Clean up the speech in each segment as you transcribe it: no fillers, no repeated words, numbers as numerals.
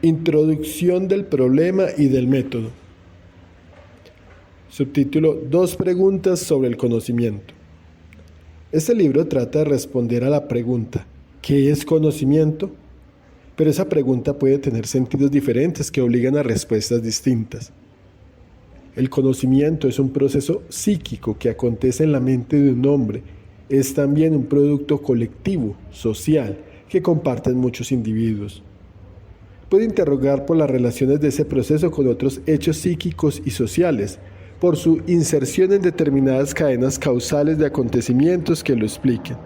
Introducción del problema y del método. Subtítulo: Dos preguntas sobre el conocimiento. Este libro trata de responder a la pregunta ¿qué es conocimiento? Pero esa pregunta puede tener sentidos diferentes que obligan a respuestas distintas. El conocimiento es un proceso psíquico que acontece en la mente de un hombre. Es también un producto colectivo, social, que comparten muchos individuos. Puede interrogar por las relaciones de ese proceso con otros hechos psíquicos y sociales, por su inserción en determinadas cadenas causales de acontecimientos que lo expliquen.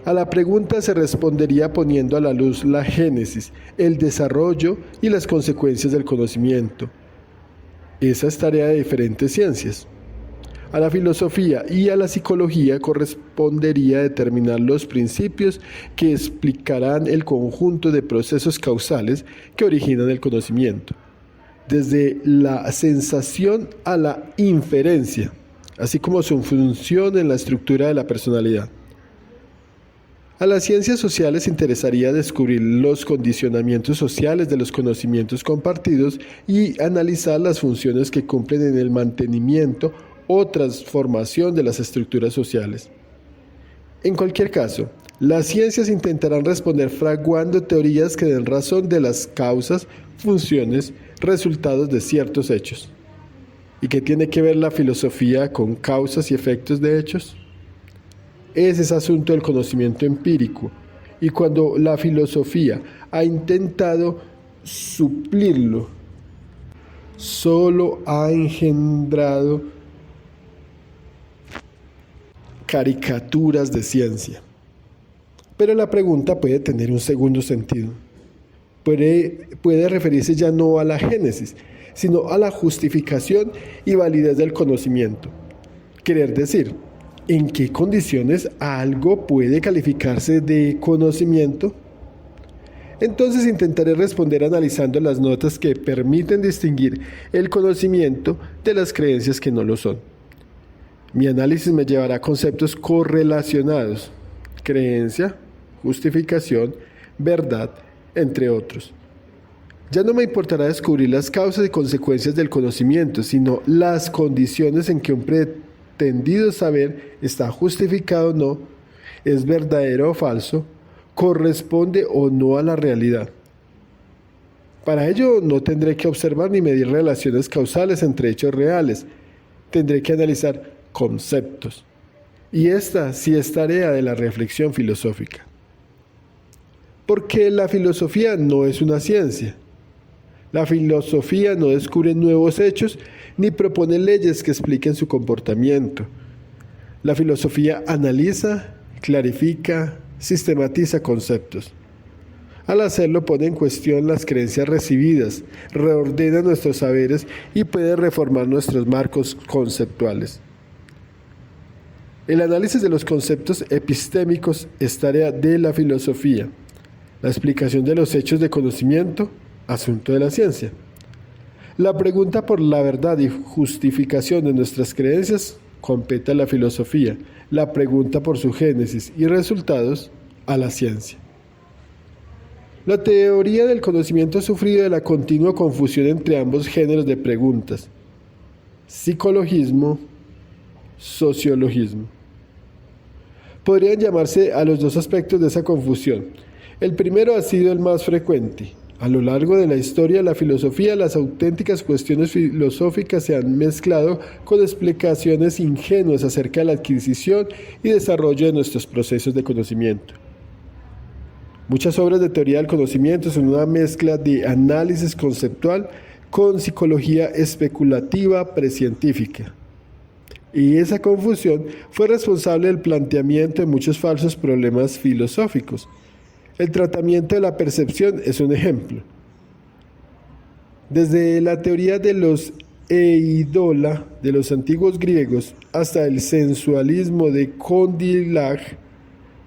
A la pregunta se respondería poniendo a la luz la génesis, el desarrollo y las consecuencias del conocimiento. Esa es tarea de diferentes ciencias. A la filosofía y a la psicología correspondería determinar los principios que explicarán el conjunto de procesos causales que originan el conocimiento, desde la sensación a la inferencia, así como su función en la estructura de la personalidad. A las ciencias sociales interesaría descubrir los condicionamientos sociales de los conocimientos compartidos y analizar las funciones que cumplen en el mantenimiento o transformación de las estructuras sociales. En cualquier caso, las ciencias intentarán responder fraguando teorías que den razón de las causas, funciones, resultados de ciertos hechos. ¿Y qué tiene que ver la filosofía con causas y efectos de hechos? Ese es asunto del conocimiento empírico, y cuando la filosofía ha intentado suplirlo, solo ha engendrado caricaturas de ciencia. Pero la pregunta puede tener un segundo sentido. Puede referirse ya no a la génesis, sino a la justificación y validez del conocimiento. Querer decir, ¿en qué condiciones algo puede calificarse de conocimiento? Entonces intentaré responder analizando las notas que permiten distinguir el conocimiento de las creencias que no lo son. Mi análisis me llevará a conceptos correlacionados: creencia, justificación, verdad, entre otros. Ya no me importará descubrir las causas y consecuencias del conocimiento, sino las condiciones en que un pretendido saber está justificado o no, es verdadero o falso, corresponde o no a la realidad. Para ello no tendré que observar ni medir relaciones causales entre hechos reales. Tendré que analizar conceptos. Y esta sí es tarea de la reflexión filosófica. Porque la filosofía no es una ciencia. La filosofía no descubre nuevos hechos ni propone leyes que expliquen su comportamiento. La filosofía analiza, clarifica, sistematiza conceptos. Al hacerlo pone en cuestión las creencias recibidas, reordena nuestros saberes y puede reformar nuestros marcos conceptuales. El análisis de los conceptos epistémicos es tarea de la filosofía. La explicación de los hechos de conocimiento, asunto de la ciencia. La pregunta por la verdad y justificación de nuestras creencias compete a la filosofía. La pregunta por su génesis y resultados a la ciencia. La teoría del conocimiento ha sufrido de la continua confusión entre ambos géneros de preguntas: psicologismo, sociologismo. Podrían llamarse a los dos aspectos de esa confusión. El primero ha sido el más frecuente. A lo largo de la historia de la filosofía, las auténticas cuestiones filosóficas se han mezclado con explicaciones ingenuas acerca de la adquisición y desarrollo de nuestros procesos de conocimiento. Muchas obras de teoría del conocimiento son una mezcla de análisis conceptual con psicología especulativa precientífica. Y esa confusión fue responsable del planteamiento de muchos falsos problemas filosóficos. El tratamiento de la percepción es un ejemplo. Desde la teoría de los eidola de los antiguos griegos hasta el sensualismo de Condillac,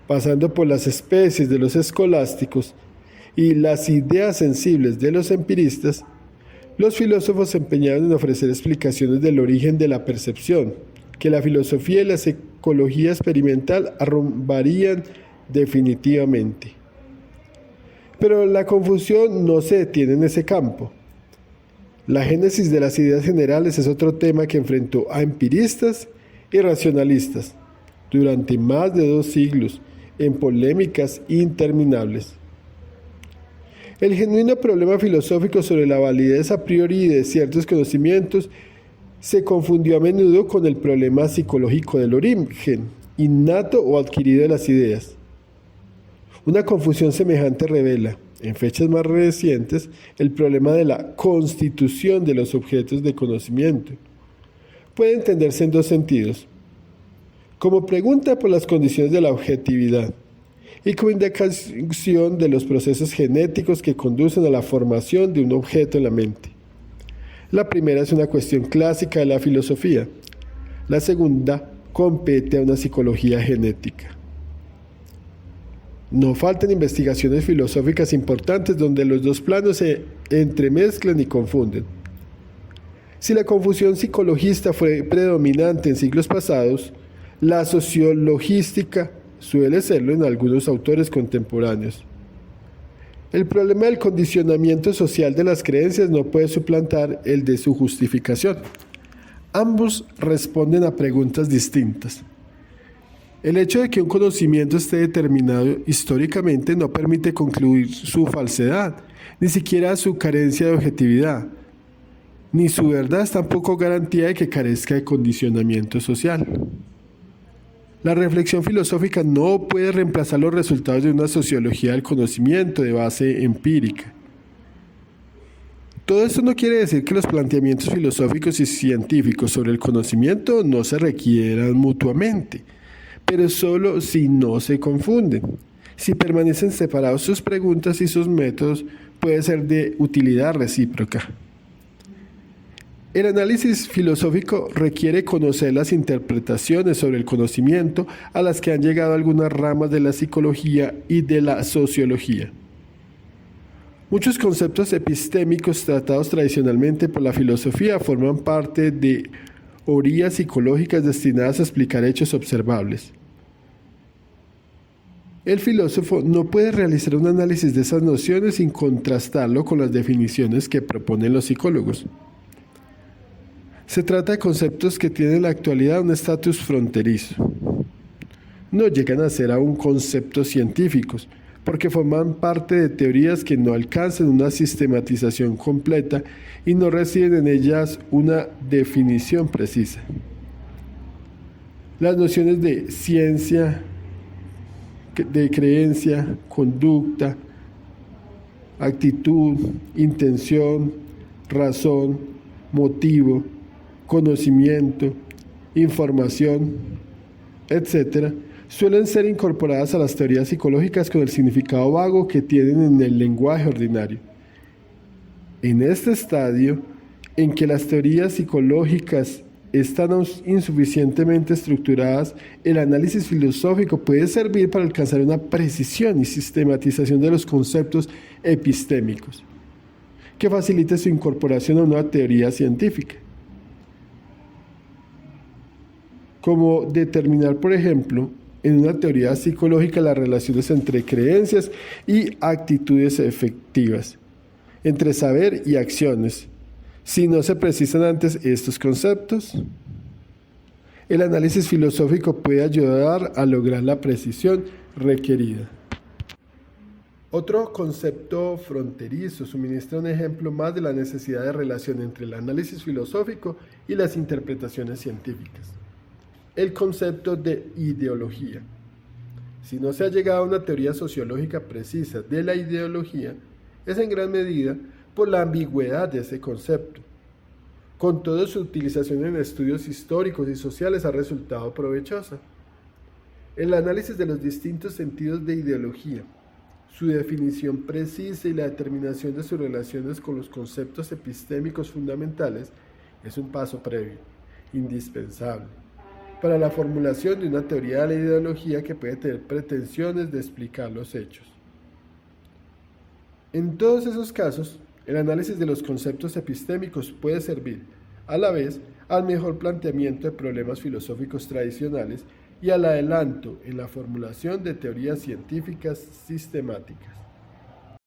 pasando por las especies de los escolásticos y las ideas sensibles de los empiristas, los filósofos se empeñaron en ofrecer explicaciones del origen de la percepción, que la filosofía y la psicología experimental arrumbarían definitivamente. Pero la confusión no se detiene en ese campo. La génesis de las ideas generales es otro tema que enfrentó a empiristas y racionalistas durante más de 2 siglos en polémicas interminables. El genuino problema filosófico sobre la validez a priori de ciertos conocimientos se confundió a menudo con el problema psicológico del origen, innato o adquirido de las ideas. Una confusión semejante revela, en fechas más recientes, el problema de la constitución de los objetos de conocimiento. Puede entenderse en 2 sentidos: como pregunta por las condiciones de la objetividad y como indicación de los procesos genéticos que conducen a la formación de un objeto en la mente. La primera es una cuestión clásica de la filosofía. La segunda compete a una psicología genética. No faltan investigaciones filosóficas importantes donde los 2 planos se entremezclan y confunden. Si la confusión psicologista fue predominante en siglos pasados, la sociologística suele serlo en algunos autores contemporáneos. El problema del condicionamiento social de las creencias no puede suplantar el de su justificación. Ambos responden a preguntas distintas. El hecho de que un conocimiento esté determinado históricamente no permite concluir su falsedad, ni siquiera su carencia de objetividad, ni su verdad es tampoco garantía de que carezca de condicionamiento social. La reflexión filosófica no puede reemplazar los resultados de una sociología del conocimiento de base empírica. Todo esto no quiere decir que los planteamientos filosóficos y científicos sobre el conocimiento no se requieran mutuamente, pero solo si no se confunden. Si permanecen separados, sus preguntas y sus métodos pueden ser de utilidad recíproca. El análisis filosófico requiere conocer las interpretaciones sobre el conocimiento a las que han llegado algunas ramas de la psicología y de la sociología. Muchos conceptos epistémicos tratados tradicionalmente por la filosofía forman parte de teorías psicológicas destinadas a explicar hechos observables. El filósofo no puede realizar un análisis de esas nociones sin contrastarlo con las definiciones que proponen los psicólogos. Se trata de conceptos que tienen en la actualidad un estatus fronterizo. No llegan a ser aún conceptos científicos, porque forman parte de teorías que no alcanzan una sistematización completa y no reciben en ellas una definición precisa. Las nociones de ciencia, de creencia, conducta, actitud, intención, razón, motivo, conocimiento, información, etc., suelen ser incorporadas a las teorías psicológicas con el significado vago que tienen en el lenguaje ordinario. En este estadio, en que las teorías psicológicas están insuficientemente estructuradas, el análisis filosófico puede servir para alcanzar una precisión y sistematización de los conceptos epistémicos, que facilite su incorporación a una teoría científica. Como determinar, por ejemplo, en una teoría psicológica las relaciones entre creencias y actitudes efectivas, entre saber y acciones, si no se precisan antes estos conceptos. El análisis filosófico puede ayudar a lograr la precisión requerida. Otro concepto fronterizo suministra un ejemplo más de la necesidad de relación entre el análisis filosófico y las interpretaciones científicas: el concepto de ideología. Si no se ha llegado a una teoría sociológica precisa de la ideología, es en gran medida por la ambigüedad de ese concepto. Con todo, su utilización en estudios históricos y sociales ha resultado provechosa. El análisis de los distintos sentidos de ideología, su definición precisa y la determinación de sus relaciones con los conceptos epistémicos fundamentales es un paso previo, indispensable, para la formulación de una teoría de la ideología que puede tener pretensiones de explicar los hechos. En todos esos casos, el análisis de los conceptos epistémicos puede servir, a la vez, al mejor planteamiento de problemas filosóficos tradicionales y al adelanto en la formulación de teorías científicas sistemáticas.